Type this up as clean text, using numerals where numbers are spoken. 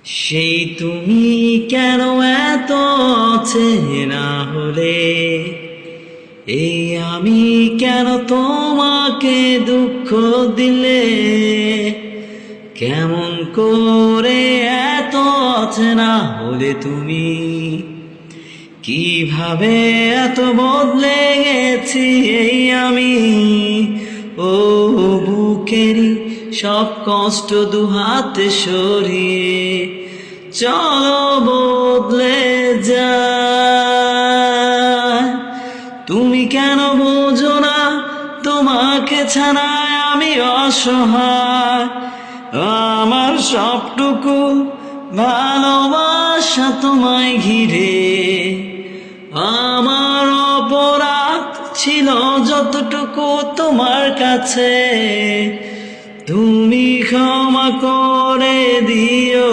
সেই তুমি কেন এত চেনা হলে, এই আমি কেন তোমাকে দুঃখ দিলে, কেমন করে এত চেনা হলে তুমি, কিভাবে এত বদলে গেছি এই আমি। ও বুকেরই সব কষ্ট দুহাতে সরিয়ে চলো বদলে যায়। তুমি কেন বোঝো না তোমাকে ছাড়াই আমি অসহায়, আমার সবটুকু ভালোবাসা তোমায় ঘিরে। আমার অপরাধ ছিল যতটুকু তোমার কাছে, তুমি ক্ষমা করে দিও